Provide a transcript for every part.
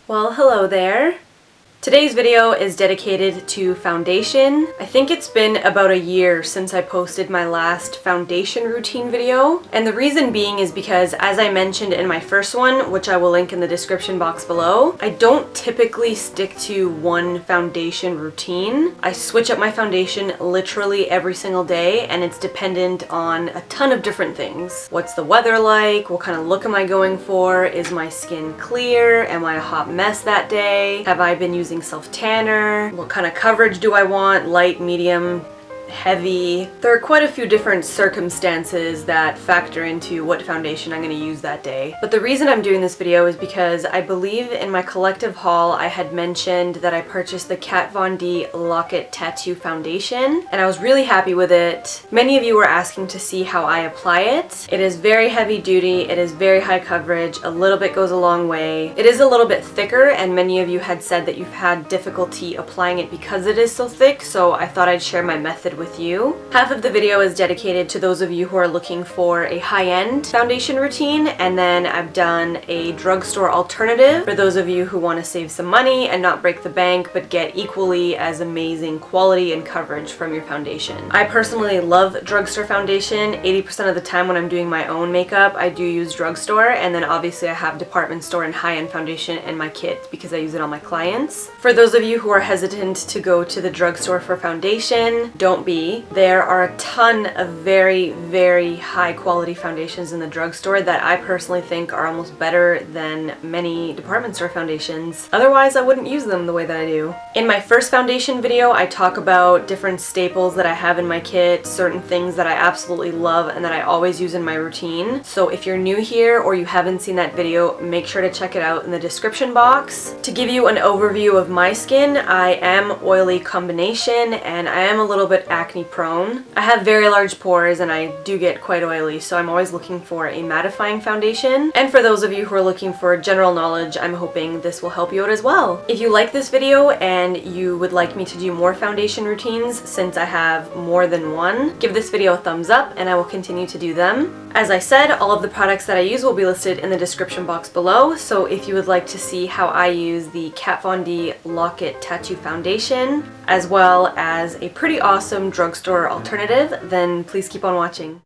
Well, hello there. Today's video is dedicated to foundation. I think it's been about a year since I posted my last foundation routine video, and the reason being is because, as I mentioned in my first one, which I will link in the description box below, I don't typically stick to one foundation routine. I switch up my foundation literally every single day, and it's dependent on a ton of different things. What's the weather like? What kind of look am I going for? Is my skin clear? Am I a hot mess that day? Have I been using self-tanner? What kind of coverage do I want? Light, medium, heavy? There are quite a few different circumstances that factor into what foundation I'm going to use that day. But the reason I'm doing this video is because I believe in my collective haul I had mentioned that I purchased the Kat Von D Lock-It Tattoo Foundation, and I was really happy with it. Many of you were asking to see how I apply it. It is very heavy duty, it is very high coverage, a little bit goes a long way. It is a little bit thicker, and many of you had said that you've had difficulty applying it because it is so thick, so I thought I'd share my method with you. Half of the video is dedicated to those of you who are looking for a high-end foundation routine, and then I've done a drugstore alternative for those of you who want to save some money and not break the bank but get equally as amazing quality and coverage from your foundation. I personally love drugstore foundation. 80% of the time when I'm doing my own makeup, I do use drugstore, and then obviously I have department store and high-end foundation in my kit because I use it on my clients. For those of you who are hesitant to go to the drugstore for foundation, don't be. There are a ton of very, very high quality foundations in the drugstore that I personally think are almost better than many department store foundations. Otherwise, I wouldn't use them the way that I do. In my first foundation video, I talk about different staples that I have in my kit, certain things that I absolutely love and that I always use in my routine. So if you're new here or you haven't seen that video, make sure to check it out in the description box. To give you an overview of my skin, I am oily combination and I am a little bit acne prone. I have very large pores and I do get quite oily, so I'm always looking for a mattifying foundation. And for those of you who are looking for general knowledge, I'm hoping this will help you out as well. If you like this video and you would like me to do more foundation routines, since I have more than one, give this video a thumbs up and I will continue to do them. As I said, all of the products that I use will be listed in the description box below, so if you would like to see how I use the Kat Von D Lock-It Tattoo Foundation, as well as a pretty awesome drugstore alternative, then please keep on watching.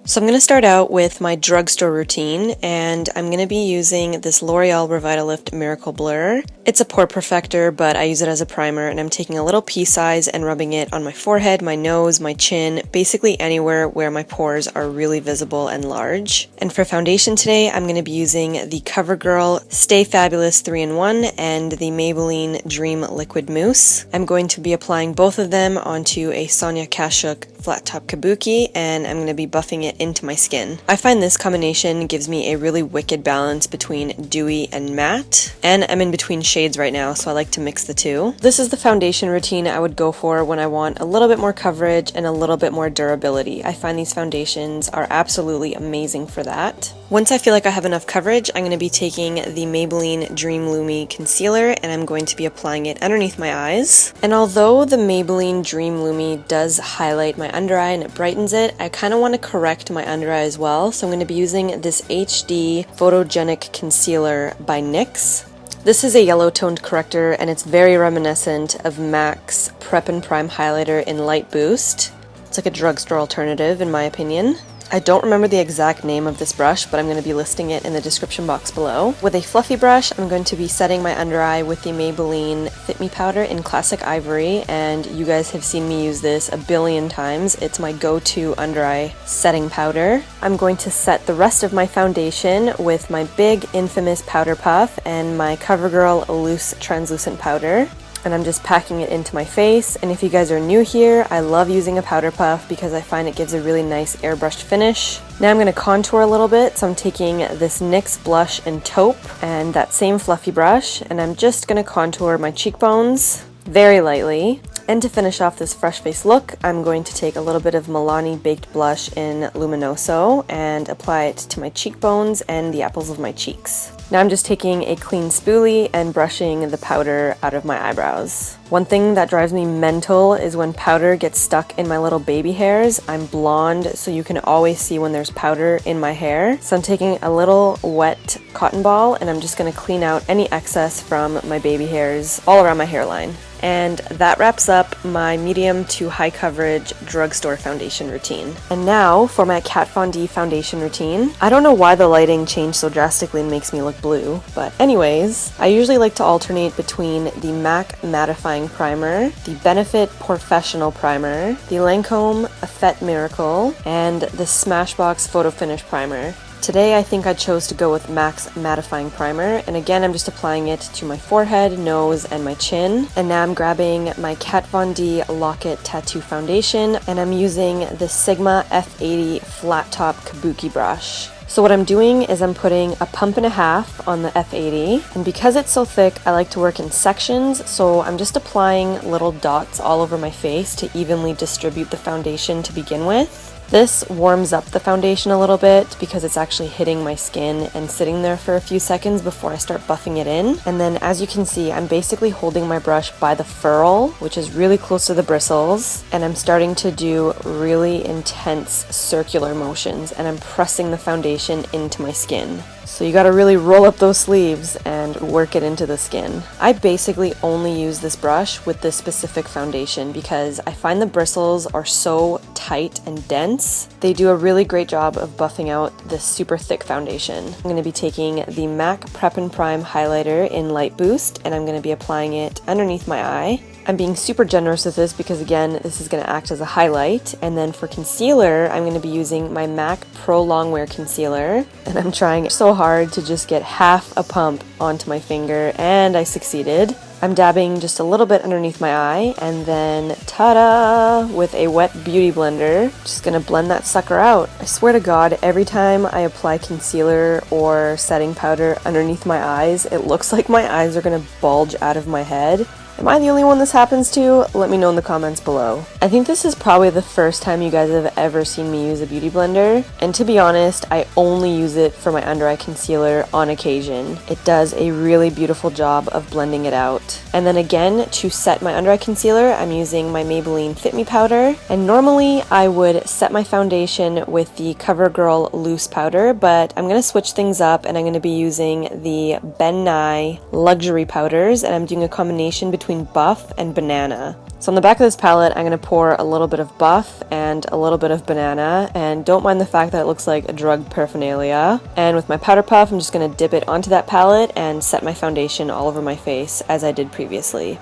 So I'm going to start out with my drugstore routine, and I'm going to be using this L'Oreal Revitalift Miracle Blur. It's a pore perfector, but I use it as a primer, and I'm taking a little pea size and rubbing it on my forehead, my nose, my chin, basically anywhere where my pores are really visible and large. And for foundation today, I'm going to be using the CoverGirl Stay Fabulous 3-in-1 and the Maybelline Dream Liquid Mousse. I'm going to be applying both of them onto a Sonia Kashuk flat top kabuki, and I'm going to be buffing it into my skin. I find this combination gives me a really wicked balance between dewy and matte, and I'm in between shades right now, so I like to mix the two. This is the foundation routine I would go for when I want a little bit more coverage and a little bit more durability. I find these foundations are absolutely amazing for that. Once I feel like I have enough coverage, I'm going to be taking the Maybelline Dream Lumi Concealer, and I'm going to be applying it underneath my eyes. And although the Maybelline Dream Lumi does highlight my under eye and it brightens it, I kind of want to correct my under eye as well, so I'm going to be using this HD Photogenic Concealer by NYX. This is a yellow toned corrector, and it's very reminiscent of MAC's Prep and Prime Highlighter in Light Boost. It's like a drugstore alternative in my opinion. I don't remember the exact name of this brush, but I'm going to be listing it in the description box below. With a fluffy brush, I'm going to be setting my under eye with the Maybelline Fit Me Powder in Classic Ivory, and you guys have seen me use this a billion times. It's my go-to under eye setting powder. I'm going to set the rest of my foundation with my big infamous powder puff and my CoverGirl Loose Translucent Powder. And I'm just packing it into my face. And if you guys are new here, I love using a powder puff because I find it gives a really nice airbrushed finish. Now I'm going to contour a little bit, so I'm taking this NYX blush in Taupe and that same fluffy brush, and I'm just going to contour my cheekbones very lightly. And to finish off this fresh face look, I'm going to take a little bit of Milani Baked Blush in Luminoso and apply it to my cheekbones and the apples of my cheeks. Now I'm just taking a clean spoolie and brushing the powder out of my eyebrows. One thing that drives me mental is when powder gets stuck in my little baby hairs. I'm blonde, so you can always see when there's powder in my hair. So I'm taking a little wet cotton ball and I'm just going to clean out any excess from my baby hairs all around my hairline. And that wraps up my medium to high coverage drugstore foundation routine. And now for my Kat Von D foundation routine. I don't know why the lighting changed so drastically and makes me look blue, but anyways, I usually like to alternate between the MAC Mattifying Primer, the Benefit Professional Primer, the Lancome Effect Miracle, and the Smashbox Photo Finish Primer. Today I think I chose to go with MAC's Mattifying Primer, and again I'm just applying it to my forehead, nose, and my chin. And now I'm grabbing my Kat Von D Lock-It Tattoo Foundation, and I'm using the Sigma F80 Flat Top Kabuki brush. So what I'm doing is I'm putting a pump and a half on the F80, and because it's so thick, I like to work in sections, so I'm just applying little dots all over my face to evenly distribute the foundation to begin with. This warms up the foundation a little bit because it's actually hitting my skin and sitting there for a few seconds before I start buffing it in. And then as you can see, I'm basically holding my brush by the ferrule, which is really close to the bristles, and I'm starting to do really intense circular motions, and I'm pressing the foundation into my skin. So you gotta really roll up those sleeves and work it into the skin. I basically only use this brush with this specific foundation because I find the bristles are so tight and dense. They do a really great job of buffing out this super thick foundation. I'm gonna be taking the MAC Prep and Prime highlighter in Light Boost, and I'm gonna be applying it underneath my eye. I'm being super generous with this because again, this is going to act as a highlight. And then for concealer, I'm going to be using my MAC Pro Longwear Concealer. And I'm trying so hard to just get half a pump onto my finger, and I succeeded. I'm dabbing just a little bit underneath my eye, and then ta-da! With a wet beauty blender, just gonna blend that sucker out. I swear to God, every time I apply concealer or setting powder underneath my eyes, it looks like my eyes are gonna bulge out of my head. Am I the only one this happens to? Let me know in the comments below. I think this is probably the first time you guys have ever seen me use a beauty blender, and to be honest, I only use it for my under eye concealer on occasion. It does a really beautiful job of blending it out. And then again, to set my under eye concealer, I'm using my Maybelline Fit Me powder, and normally I would set my foundation with the CoverGirl loose powder, but I'm going to switch things up and I'm going to be using the Ben Nye luxury powders, and I'm doing a combination between Buff and Banana. So on the back of this palette, I'm going to pour a little bit of Buff and a little bit of Banana, and don't mind the fact that it looks like a drug paraphernalia. And with my powder puff, I'm just going to dip it onto that palette and set my foundation all over my face as I did previously.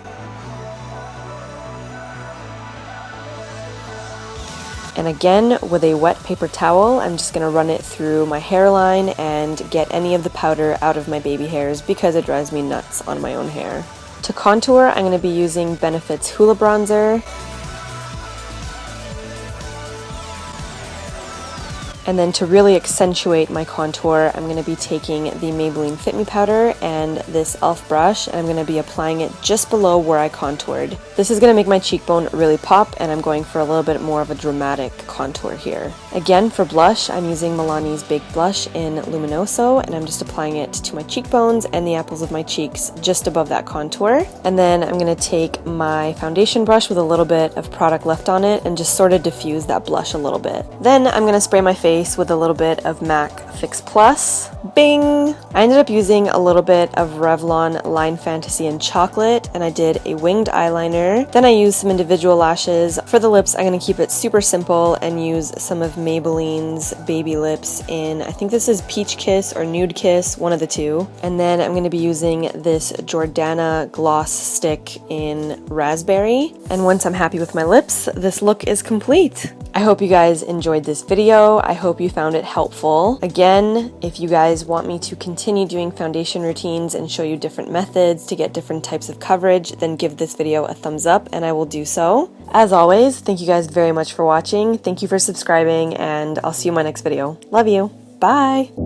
And again, with a wet paper towel, I'm just going to run it through my hairline and get any of the powder out of my baby hairs because it drives me nuts on my own hair. To contour, I'm going to be using Benefit's Hoola Bronzer. And then to really accentuate my contour, I'm going to be taking the Maybelline Fit Me powder and this e.l.f. brush, and I'm going to be applying it just below where I contoured. This is going to make my cheekbone really pop, and I'm going for a little bit more of a dramatic contour here. Again, for blush, I'm using Milani's Baked Blush in Luminoso, and I'm just applying it to my cheekbones and the apples of my cheeks just above that contour. And then I'm going to take my foundation brush with a little bit of product left on it and just sort of diffuse that blush a little bit. Then I'm going to spray my face with a little bit of MAC Fix Plus. Bing! I ended up using a little bit of Revlon Line Fantasy in Chocolate, and I did a winged eyeliner. Then I used some individual lashes. For the lips, I'm going to keep it super simple and use some of Maybelline's Baby Lips in, I think this is Peach Kiss or Nude Kiss, one of the two. And then I'm going to be using this Jordana Gloss Stick in Raspberry. And once I'm happy with my lips, this look is complete. I hope you guys enjoyed this video. I hope you found it helpful. Again, if you guys want me to continue doing foundation routines and show you different methods to get different types of coverage, then give this video a thumbs up and I will do so. As always, thank you guys very much for watching. Thank you for subscribing, and I'll see you in my next video. Love you. Bye!